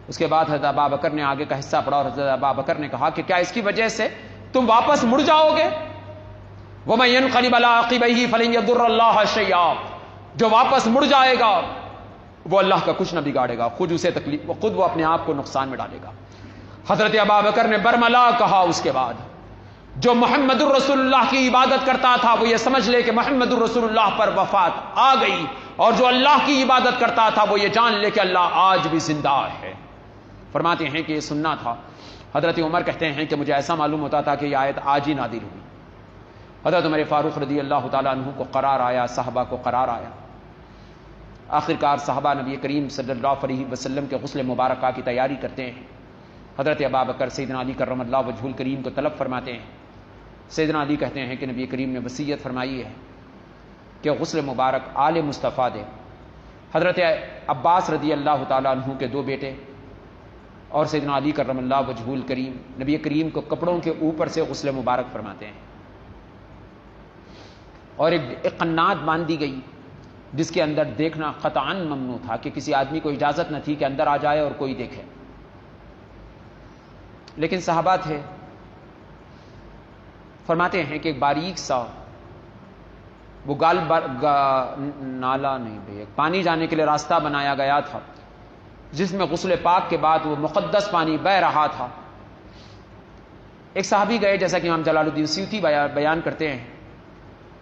اس کے بعد حضرت ابوبکر نے آگے کا حصہ پڑھا اور حضرت ابوبکر نے کہا کہ کیا اس کی وجہ سے تم واپس مڑ جاؤ گے؟ وَمَن يَنْقَلِبْ عَلَىٰ عَقِبَيْهِ فَلَن يَضُرَّ اللَّهَ شَيْئًا. جو واپس مڑ جائے گا وہ اللہ کا کچھ نہ بگاڑے گا, خود اسے تکلیف, خود وہ اپنے آپ کو نقصان میں ڈالے گا. حضرت ابوبکر نے برملا کہا. اس کے بعد جو محمد الرسول اللہ کی عبادت کرتا تھا وہ یہ سمجھ لے کہ محمد الرسول اللہ پر وفات آ گئی, اور جو اللہ کی عبادت کرتا تھا وہ یہ جان لے کہ اللہ آج بھی زندہ ہے. فرماتے ہیں کہ یہ سننا تھا. حضرت عمر کہتے ہیں کہ مجھے ایسا معلوم ہوتا تھا کہ یہ آیت آج ہی نازل ہوئی. حضرت عمر فاروق رضی اللہ تعالیٰ عنہ کو قرار آیا, صحابہ کو قرار آیا. آخرکار صحابہ نبی کریم صلی اللہ علیہ وسلم کے غسل مبارکہ کی تیاری کرتے ہیں. حضرت ابوبکر سیدنا علی کرم اللہ وجہ الکریم کو طلب فرماتے ہیں. سیدنا علی کہتے ہیں کہ نبی کریم نے وصیت فرمائی ہے کہ غسل مبارک آل مصطفیٰ دے. حضرت عباس رضی اللہ تعالیٰ عنہ کے دو بیٹے اور سیدنا علی کرم اللہ وجہ الکریم نبی کریم کو کپڑوں کے اوپر سے غسل مبارک فرماتے ہیں. اور ایک قنات باندھ دی گئی جس کے اندر دیکھنا قطعاً ممنوع تھا, کہ کسی آدمی کو اجازت نہ تھی کہ اندر آ جائے اور کوئی دیکھے. لیکن صحابہ تھے. فرماتے ہیں کہ ایک باریک سا وہ نالا نہیں بھائی, پانی جانے کے لیے راستہ بنایا گیا تھا جس میں غسل پاک کے بعد وہ مقدس پانی بہہ رہا تھا. ایک صحابی گئے, جیسا کہ امام جلال الدین سیوطی بیان کرتے ہیں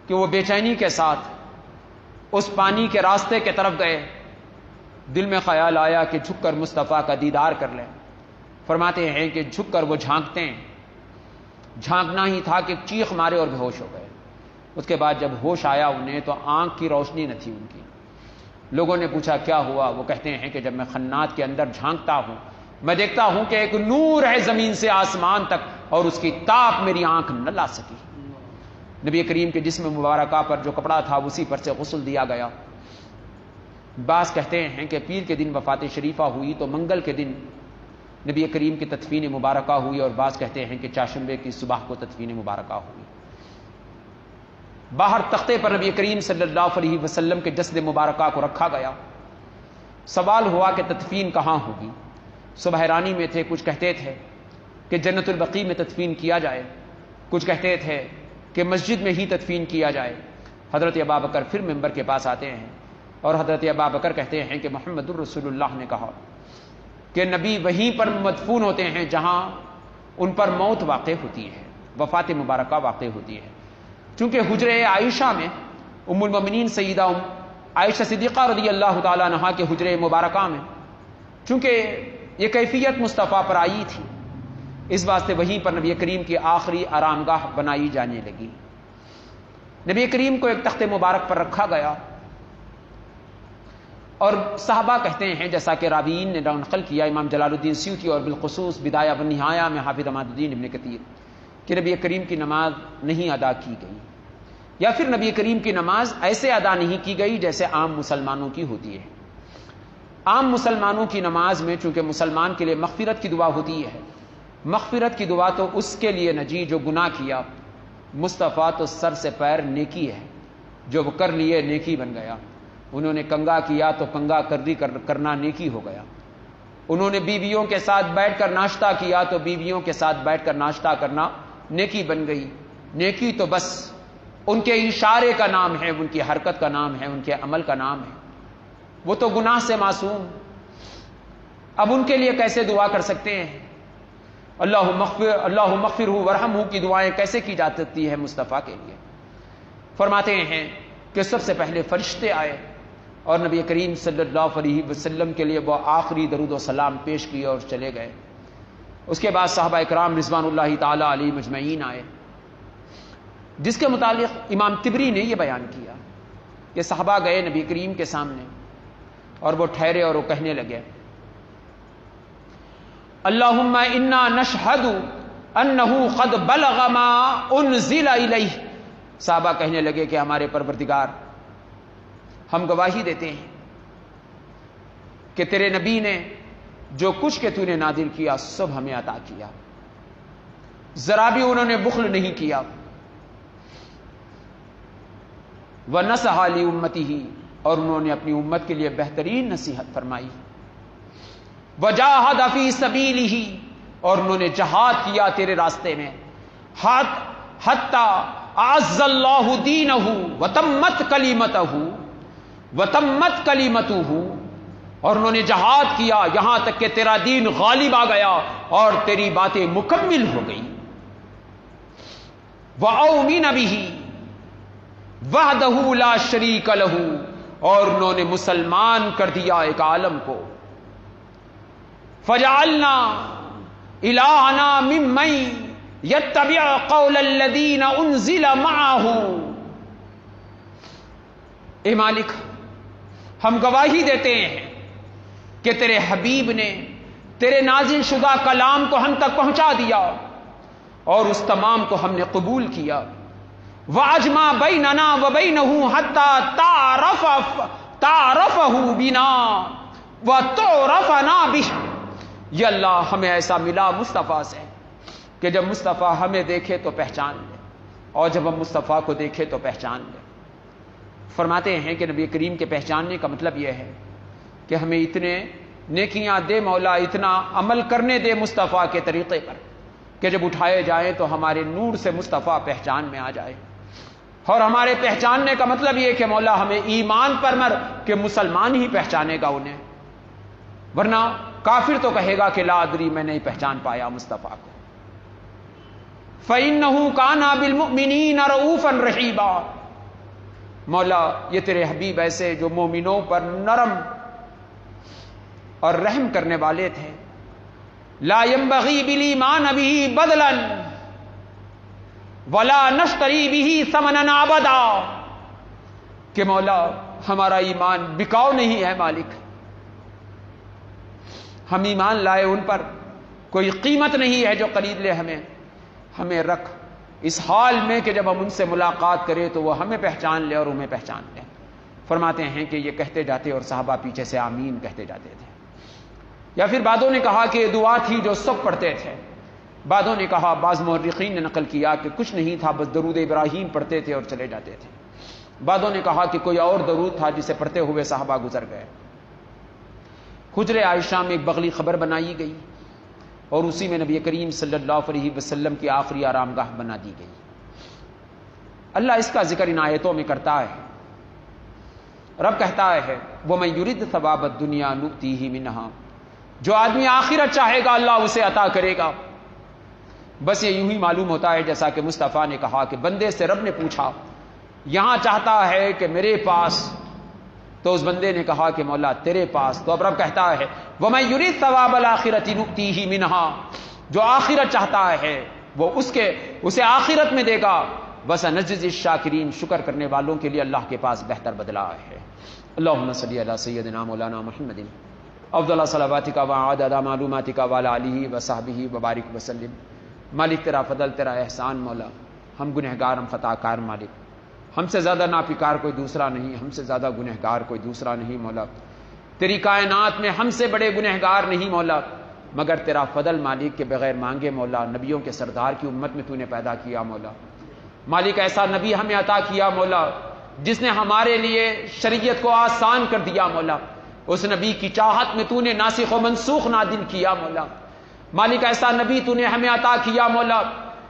کہ وہ بے چینی کے ساتھ اس پانی کے راستے کے طرف گئے. دل میں خیال آیا کہ جھک کر مصطفیٰ کا دیدار کر لیں. فرماتے ہیں کہ جھک کر وہ جھانکتے ہیں, جھانکنا ہی تھا کہ چیخ مارے اور بے ہوش ہو گئے. اس کے بعد جب ہوش آیا انہیں تو آنکھ کی روشنی نہ تھی ان کی. لوگوں نے پوچھا کیا ہوا؟ وہ کہتے ہیں کہ جب میں خنات کے اندر جھانکتا ہوں میں دیکھتا ہوں کہ ایک نور ہے زمین سے آسمان تک, اور اس کی تاپ میری آنکھ نہ لا سکی. نبی کریم کے جسم مبارکہ پر جو کپڑا تھا اسی پر سے غسل دیا گیا. بعض کہتے ہیں کہ پیر کے دن وفات شریفہ ہوئی تو منگل کے دن نبی کریم کی تدفین مبارکہ ہوئی, اور بعض کہتے ہیں کہ چاشمبے کی صبح کو تدفین مبارکہ ہوئی. باہر تختے پر نبی کریم صلی اللہ علیہ وسلم کے جسد مبارکہ کو رکھا گیا. سوال ہوا کہ تدفین کہاں ہوگی؟ سب حیرانی میں تھے. کچھ کہتے تھے کہ جنت البقیع میں تدفین کیا جائے, کچھ کہتے تھے کہ مسجد میں ہی تدفین کیا جائے. حضرت ابوبکر پھر ممبر کے پاس آتے ہیں اور حضرت ابوبکر کہتے ہیں کہ محمد الرسول اللہ نے کہا کہ نبی وہیں پر مدفون ہوتے ہیں جہاں ان پر موت واقع ہوتی ہے, وفات مبارکہ واقع ہوتی ہے. چونکہ حجر عائشہ میں ام المؤمنین سیدہ عائشہ صدیقہ رضی اللہ تعالیٰ عنہا کے حجر مبارکہ میں چونکہ یہ کیفیت مصطفیٰ پر آئی تھی, اس واسطے وہیں پر نبی کریم کی آخری آرام گاہ بنائی جانے لگی. نبی کریم کو ایک تخت مبارک پر رکھا گیا, اور صحابہ کہتے ہیں جیسا کہ راویین نے نقل کیا, امام جلال الدین سیوطی اور بالخصوص بدایہ والنہایہ میں حافظ عماد الدین ابن کثیر, کہ نبی کریم کی نماز نہیں ادا کی گئی. یا پھر نبی کریم کی نماز ایسے ادا نہیں کی گئی جیسے عام مسلمانوں کی ہوتی ہے. عام مسلمانوں کی نماز میں چونکہ مسلمان کے لیے مغفرت کی دعا ہوتی ہے، مغفرت کی دعا تو اس کے لیے نہ جی جو گناہ کیا. مصطفیٰ تو سر سے پیر نیکی ہے، جو وہ کر لیے نیکی بن گیا. انہوں نے کنگا کیا تو کنگا کرنا نیکی ہو گیا. انہوں نے بیویوں کے ساتھ بیٹھ کر ناشتہ کیا تو بیویوں کے ساتھ بیٹھ کر ناشتہ کرنا نیکی بن گئی. نیکی تو بس ان کے اشارے کا نام ہے، ان کی حرکت کا نام ہے، ان کے عمل کا نام ہے. وہ تو گناہ سے معصوم. اب ان کے لیے کیسے دعا کر سکتے ہیں؟ اللہ مغفرہ ورحمہ کی دعائیں کیسے کی جا سکتی ہے مصطفیٰ کے لیے؟ فرماتے ہیں کہ سب سے پہلے فرشتے آئے اور نبی کریم صلی اللہ علیہ وسلم کے لیے وہ آخری درود و سلام پیش کیے اور چلے گئے. اس کے بعد صحابہ اکرام رضوان اللہ تعالی علیہ مجمعین آئے، جس کے متعلق امام طبری نے یہ بیان کیا کہ صحابہ گئے نبی کریم کے سامنے اور وہ ٹھہرے اور وہ کہنے لگے اللہم انا نشہد انہ قد بلغ ما انزل الیہ. صحابہ کہنے لگے کہ ہمارے پروردگار، ہم گواہی دیتے ہیں کہ تیرے نبی نے جو کچھ کہ تو نے نازل کیا سب ہمیں عطا کیا، ذرا بھی انہوں نے بخل نہیں کیا. وَنَصَحَ لِأُمَّتِهِ، اور انہوں نے اپنی امت کے لیے بہترین نصیحت فرمائی. وَجَاهَدَ فِي سَبِيلِهِ، اور انہوں نے جہاد کیا تیرے راستے میں. حَتَّى أَعَزَّ اللَّهُ دِينَهُ وَتَمَّتْ كَلِمَتُهُ، اور انہوں نے جہاد کیا یہاں تک کہ تیرا دین غالب آ گیا اور تیری باتیں مکمل ہو گئی. وَأَؤْمِنَ بِهِ وحدہ لا شریک لہ، اور انہوں نے مسلمان کر دیا ایک عالم کو. فجعلنا الہنا ممن یتبع قول الذین انزل معہ. اے مالک، ہم گواہی دیتے ہیں کہ تیرے حبیب نے تیرے نازل شدہ کلام کو ہم تک پہنچا دیا اور اس تمام کو ہم نے قبول کیا. وَأَجْمَعَ بَيْنَنَا وَبَيْنَهُ حَتَّى تَعْرَفَهُ بِنَا وَتُعْرَفَنَا بِهِ. یا اللہ، ہمیں ایسا ملا مصطفیٰ سے کہ جب مصطفیٰ ہمیں دیکھے تو پہچان لے، اور جب ہم مصطفیٰ کو دیکھے تو پہچان لے. فرماتے ہیں کہ نبی کریم کے پہچاننے کا مطلب یہ ہے کہ ہمیں اتنے نیکیاں دے مولا، اتنا عمل کرنے دے مصطفیٰ کے طریقے پر کہ جب اٹھائے جائیں تو ہمارے نور سے مصطفیٰ پہچان میں آ جائے. اور ہمارے پہچاننے کا مطلب یہ کہ مولا ہمیں ایمان پر مر کہ مسلمان ہی پہچانے گا انہیں، ورنہ کافر تو کہے گا کہ لا ادری، میں نہیں پہچان پایا مصطفیٰ کو. فَإِنَّهُ كَانَ بِالْمُؤْمِنِينَ رَءُوفًا رَحِيمًا. مولا یہ تیرے حبیب ایسے جو مومنوں پر نرم اور رحم کرنے والے تھے. لا ينبغي بالایمان به بدلا ولا نشتری به ثمنا ابدا. کہ مولا ہمارا ایمان بکاؤ نہیں ہے مالک، ہم ایمان لائے ان پر کوئی قیمت نہیں ہے جو خرید لے. ہمیں رکھ اس حال میں کہ جب ہم ان سے ملاقات کریں تو وہ ہمیں پہچان لے اور انہیں پہچان لیں. فرماتے ہیں کہ یہ کہتے جاتے اور صحابہ پیچھے سے آمین کہتے جاتے تھے. یا پھر بعضوں نے کہا کہ یہ دعا تھی جو سب پڑھتے تھے. بعضوں نے کہا، بعض مورخین نے نقل کیا کہ کچھ نہیں تھا، بس درود ابراہیم پڑھتے تھے اور چلے جاتے تھے. بعضوں نے کہا کہ کوئی اور درود تھا جسے پڑھتے ہوئے صحابہ گزر گئے. حجر عائشہ میں ایک بغلی خبر بنائی گئی اور اسی میں نبی کریم صلی اللہ علیہ وسلم کی آخری آرام گاہ بنا دی گئی. اللہ اس کا ذکر ان آیتوں میں کرتا ہے. رب کہتا ہے وَمَن يُرِدْ ثَوَابَ الدُّنْيَا نُؤْتِيهِ مِنْهَا. جو آدمی آخرت چاہے گا اللہ اسے عطا کرے گا. بس یہ یوں ہی معلوم ہوتا ہے جیسا کہ مصطفیٰ نے کہا کہ بندے سے رب نے پوچھا یہاں چاہتا ہے کہ میرے پاس، تو اس بندے نے کہا کہ مولا تیرے پاس. تو اب رب کہتا ہے وَمَن يُرِدْ ثَوَابَ الْآخِرَةِ نُؤْتِيهِ مِنْهَا. جو آخرت چاہتا ہے وہ اسے آخرت میں دے گا. وَسَنَجْزِي الشَّاكِرِينَ. شکر کرنے والوں کے لیے اللہ کے پاس بہتر بدلہ ہے. اللهم صل علی سیدنا مولانا محمد افضل صلواتک و عدد معلوماتک وعلی آلہ وصحبہ وبارک وسلم. مالک تیرا فضل، تیرا احسان مولا، ہم گنہگار، ہم خطا کار مالک، ہم سے زیادہ ناپکار کوئی دوسرا نہیں، ہم سے زیادہ گنہگار کوئی دوسرا نہیں مولا، تیری کائنات میں ہم سے بڑے گنہگار نہیں مولا، مگر تیرا فضل مالک کے بغیر مانگے مولا نبیوں کے سردار کی امت میں تو نے پیدا کیا مولا۔ مالک ایسا نبی ہمیں عطا کیا مولا جس نے ہمارے لیے شریعت کو آسان کر دیا مولا، اس نبی کی چاہت میں تو نے ناسخ و منسوخ نازل کیا مولا۔ مالک ایسا نبی تو نے ہمیں عطا کیا مولا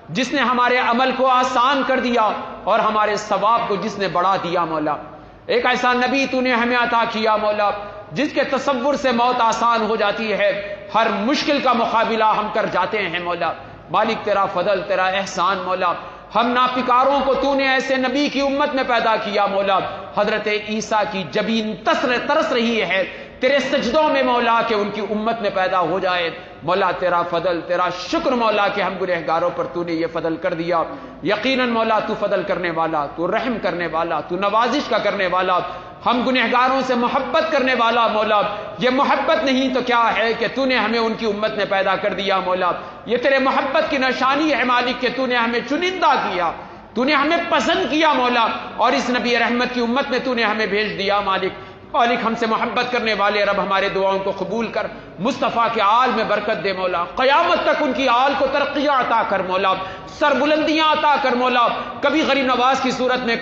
جس نے ہمارے عمل کو آسان کر دیا اور ہمارے ثواب کو جس نے بڑھا دیا مولا۔ ایک ایسا نبی تو نے ہمیں عطا کیا مولا جس کے تصور سے موت آسان ہو جاتی ہے، ہر مشکل کا مقابلہ ہم کر جاتے ہیں مولا۔ مالک تیرا فضل، تیرا احسان مولا، ہم ناپکاروں کو تو نے ایسے نبی کی امت میں پیدا کیا مولا۔ حضرت عیسیٰ کی جبین ترس رہی ہے تیرے سجدوں میں مولا کہ ان کی امت میں پیدا ہو جائے مولا۔ تیرا فضل، تیرا شکر مولا کہ ہم گنہگاروں پر تو نے یہ فضل کر دیا۔ یقیناً مولا تو فضل کرنے والا، تو رحم کرنے والا، تو نوازش کا کرنے والا، ہم گنہگاروں سے محبت کرنے والا مولا۔ یہ محبت نہیں تو کیا ہے کہ تو نے ہمیں ان کی امت میں پیدا کر دیا مولا۔ یہ تیرے محبت کی نشانی ہے مالک کہ تو نے ہمیں چنندہ کیا، تو نے ہمیں پسند کیا مولا، اور اس نبی رحمت کی امت میں تو نے ہمیں بھیج دیا مالک۔ مالک ہم سے محبت کرنے والے رب ہمارے دعاؤں کو قبول کر، مصطفیٰ کے آل میں برکت دے مولا، قیامت تک ان کی آل کو ترقیاں عطا کر مولا، سر بلندیاں عطا کر مولا، کبھی غریب نواز کی صورت میں،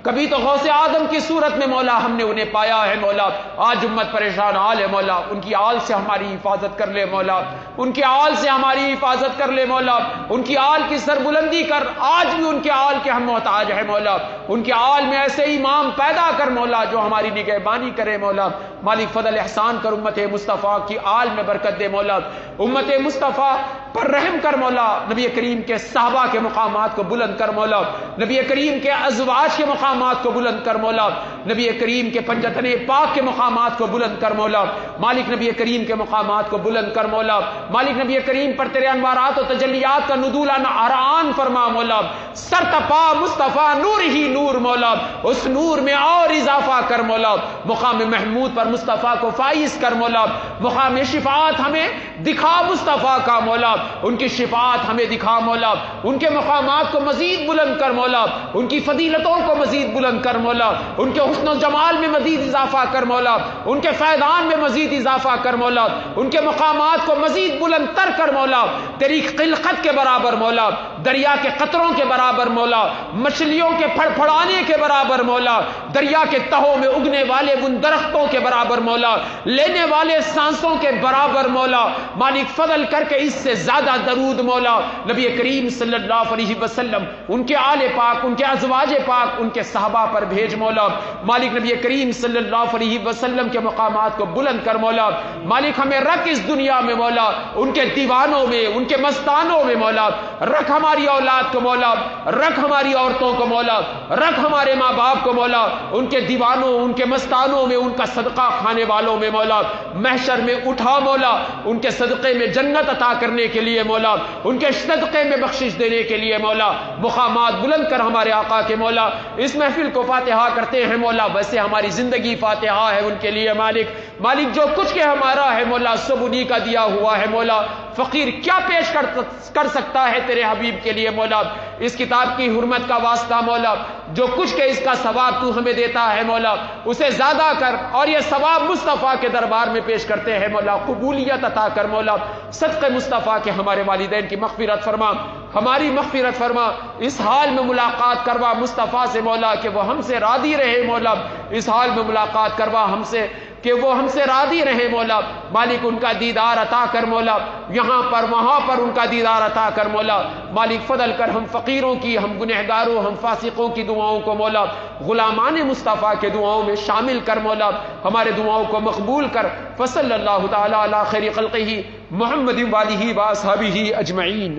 کبھی تو غوث آدم کی صورت میں مولا ہم نے انہیں پایا ہے مولا۔ آج امت پریشان حال ہے مولا، ان کی آل سے ہماری حفاظت کر لے مولا، ان کے آل سے ہماری حفاظت کر لے مولا، ان کی آل کی سربلندی کر، آج بھی ان کے آل کے ہم محتاج ہیں مولا۔ ان کے آل میں ایسے امام پیدا کر مولا جو ہماری نگہبانی کرے مولا۔ مالک فضل احسان کر، امت مصطفیٰ کی آل میں برکت دے مولا، امت مصطفیٰ پر رحم کر مولا، نبی کریم کے صحابہ کے مقامات کو بلند کر مولا، نبی کریم کے ازواج کے مقامات کو بلند کر مولا، نبی کریم کے پنجتن پاک کے مقامات کو بلند کر مولا۔ مالک نبی کریم کے مقامات کو بلند کر مولا، مالک نبی کریم پر تیرے انوارات و تجلیات کا نزول آران فرما مولا۔ سرتپا مصطفیٰ نور ہی نور مولا، اس نور میں اور اضافہ کر مولا، مقام محمود پر مصطفیٰ کو فائز کر مولا، مقام شفاعت ہمیں دکھا مصطفیٰ کا مولا، ان کی شفاعت ہمیں دکھا مولا، ان کے مقامات کو مزید بلند کر مولا، ان کی فضیلتوں کو مزید بلند کر مولا، ان کے حسن و جمال میں مزید اضافہ کر مولا، ان کے فیضان میں مزید اضافہ کر مولا، ان کے مقامات کو مزید بلند تر کر مولا، تیری خلقت کے برابر مولا، دریا کے قطروں کے برابر مولا، مچھلیوں کے پھڑپھڑانے کے برابر مولا، دریا کے تہوں میں اگنے والے ان درختوں کے برابر مولا، لینے والے سانسوں کے برابر مولا۔ مالک فضل کر کے اس سے زیادہ درود مولا نبی کریم صلی اللہ علیہ وسلم، ان کے آل پاک، ان کے ازواج پاک، ان کے صحابہ پر بھیج مولا۔ مالک نبی کریم صلی اللہ علیہ وسلم کے مقامات کو بلند کر مولا۔ مالک ہمیں رکھ اس دنیا میں مولا ان کے دیوانوں میں، ان کے مستانوں میں مولا، رکھ ہماری اولاد کو مولا، رکھ ہماری عورتوں کو مولا، رکھ ہمارے ماں باپ کو مولا، ان کے دیوانوں، ان کے مستانوں میں، ان کا صدقہ کھانے والوں میں مولا، محشر میں اٹھا مولا، ان کے صدقے میں جنت عطا کرنے کے لیے مولا، ان کے صدقے میں بخشش دینے کے لیے مولا، مقامات بلند کر ہمارے آقا کے مولا۔ اس محفل کو فاتحہ کرتے ہیں مولا، ویسے ہماری زندگی فاتحہ ہے ان کے لیے مالک جو کچھ کے ہمارا ہے مولا سب انہی کا دیا ہوا ہے مولا۔ فقیر کیا پیش کر سکتا ہے تیرے حبیب کے لیے مولا، اس کتاب کی حرمت کا واسطہ مولا، جو کچھ کے اس کا ثواب تو ہمیں دیتا ہے مولا اسے زیادہ کر، اور یہ ثواب مصطفیٰ کے دربار میں پیش کرتے ہیں مولا، قبولیت عطا کر مولا۔ صدق مصطفیٰ کے ہمارے والدین کی مغفرت فرما، ہماری مغفرت فرما، اس حال میں ملاقات کروا مصطفیٰ سے مولا کہ وہ ہم سے راضی رہے مولا، اس حال میں ملاقات کروا ہم سے کہ وہ ہم سے راضی رہے مولا۔ مالک ان کا دیدار عطا کر مولا، یہاں پر وہاں پر ان کا دیدار عطا کر مولا۔ مالک فضل کر ہم فقیروں کی، ہم گنہگاروں، ہم فاسقوں کی دعاؤں کو مولا غلامان مصطفیٰ کے دعاؤں میں شامل کر مولا، ہمارے دعاؤں کو مقبول کر۔ فصلی اللہ تعالی علی خیر خلقہ محمد و آلہ و اصحابہ اجمعین۔